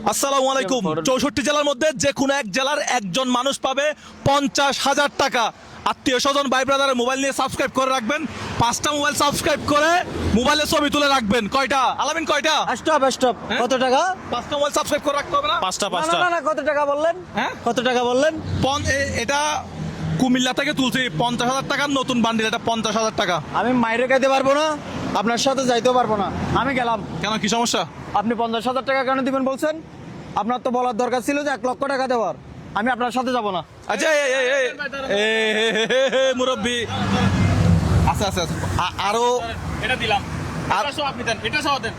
আসসালামু আলাইকুম। 64 জেলার মধ্যে যে কোনো এক জেলার একজন মানুষ পাবে 50,000 টাকা। আত্মীয় স্বজন ভাই ব্রাদারের মোবাইল নিয়ে সাবস্ক্রাইব করে রাখবেন। 5টা মোবাইল সাবস্ক্রাইব করে মোবাইলে ছবি তুলে রাখবেন। কয়টা আলামিন, কয়টা? Stop stop. কত টাকা? 5টা মোবাইল সাবস্ক্রাইব করে রাখতে হবে না? পাঁচটা না পাঁচটা না না, কত টাকা বললেন? হ্যাঁ, কত টাকা বললেন? এটা কুমিল্লা থেকে তুলছি 50,000 টাকার নতুন বান্ডিল, এটা 50,000 টাকা। আমি মাইরে খাইতে পারবো না, আপনার সাথে যাইতেও পারবো না, আমি গেলাম। কেন, কি সমস্যা? আপনি 50,000 টাকা কেন দিবেন বলছেন? আপনার তো বলার দরকার ছিল যে 1 লক্ষ টাকা দেওয়ার। আমি আপনার সাথে যাব না। আচ্ছা মুরব্বী, আচ্ছা আচ্ছা আচ্ছা, আরো এটা দিলাম। আর- এটা সহ আপনি দেন, এটা সহ দেন।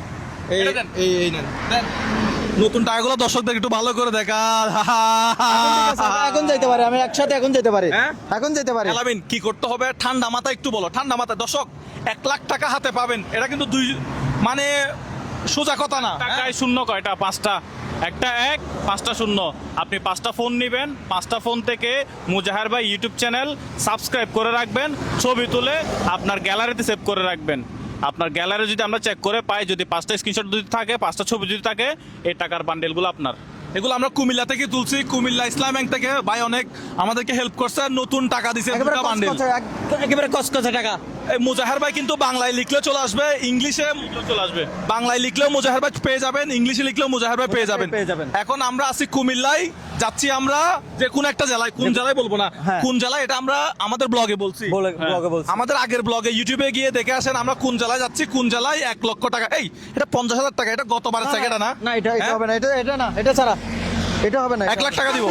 এই এটা দেন। এই নেন দেন। নতুন টাকাগুলো দর্শকদের একটু ভালো করে দেখা। এখন যাইতে পারে, আমি একসাথে এখন যেতে পারি। হ্যাঁ? এখন যেতে পারি। আলামিন, কি করতে হবে? ঠান্ডা মাথায় একটু বলো, ঠান্ডা মাথায়। দর্শক 1 লাখ টাকা হাতে পাবেন, এটা কিন্তু মানে সোজা কথা না। টাকায় শূন্য কয়টা? 5টা। একটা 1, 5টা 0। আপনি 5টা ফোন নেবেন, 5টা ফোন থেকে মুজাহার ভাই ইউটিউব চ্যানেল সাবস্ক্রাইব করে রাখবেন, ছবি তুলে আপনার গ্যালারিতে সেভ করে রাখবেন। আপনার গ্যালারি যদি আমরা চেক করে পাই, যদি 5টা স্ক্রিনশট যদি থাকে, 5টা ছবি যদি থাকে, এই টাকার বান্ডেলগুলো আপনার। এগুলো আমরা কুমিল্লা থেকে তুলছি, কুমিল্লা ইসলাম ব্যাংক থেকে ভাই অনেক আমাদেরকে হেল্প করছে, নতুন টাকা দিছে একেবারে দুটা বান্ডেল। একেবারে কসকসে টাকা। এই মুজাহার ভাই কিন্তু বাংলায় লিখলে চলে আসবে, ইংলিশে চলে আসবে। বাংলায় লিখলেও মুজাহার ভাই পেয়ে যাবেন, ইংলিশে লিখলেও মুজাহার ভাই পেয়ে যাবেন। পেয়ে যাবেন। এখন আমরা আছি কুমিল্লায়, যাচ্ছি আমরা যে কোন একটা জেলায়, কোন জেলায় বলবো না, হ্যাঁ। কোন জেলায় এটা আমরা আমাদের ব্লগে বলছি। ব্লগে বলছি। আমাদের আগের ব্লগে ইউটিউবে গিয়ে দেখে আসেন আমরা কোন জেলায় যাচ্ছি, কোন জেলায় 1 লক্ষ টাকা। এই এটা 50,000 টাকা, এটা গতবারের থেকে, এটা না? না, এটা হ্যাঁ? হবে না, এটা না, এটা ছাড়া এটা হবে না। 1 লাখ টাকা দিব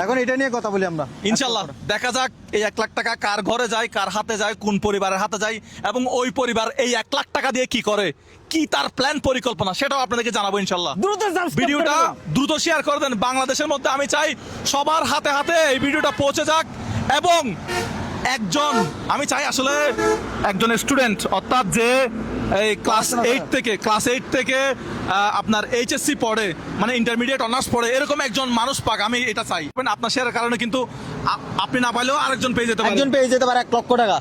এখন এটা নিয়ে কথা বলি আমরা ইনশাল্লাহ। দেখা যাক এই 1 লাখ টাকা কার ঘরে যায়, কার হাতে যায়, কোন পরিবারের হাতে যায়, এবং ওই পরিবার এই 1 লাখ টাকা দিয়ে কি করে, কি তার প্ল্যান পরিকল্পনা, সেটাও আপনাদেরকে জানাবো ইনশাল্লাহ। দ্রুত subscribe ভিডিওটা করে দিন। দ্রুত শেয়ার করে দেন। বাংলাদেশের মধ্যে আমি চাই সবার হাতে হাতে এই ভিডিওটা পৌঁছে যাক, এবং আমি চাই আসলে একজন স্টুডেন্ট, অর্থাৎ যে এই ক্লাস 8 থেকে আপনার এইচএসসি পড়ে, মানে ইন্টারমিডিয়েট অনার্স পড়ে, এরকম একজন মানুষ পাক, আমি এটা চাই। আপনার শেয়ারের কারণে কিন্তু আপনি না পাইলেও আরেকজন পেয়ে যেতে পারেন। একজন পেয়ে যেতে পারে 1 লক্ষ টাকা।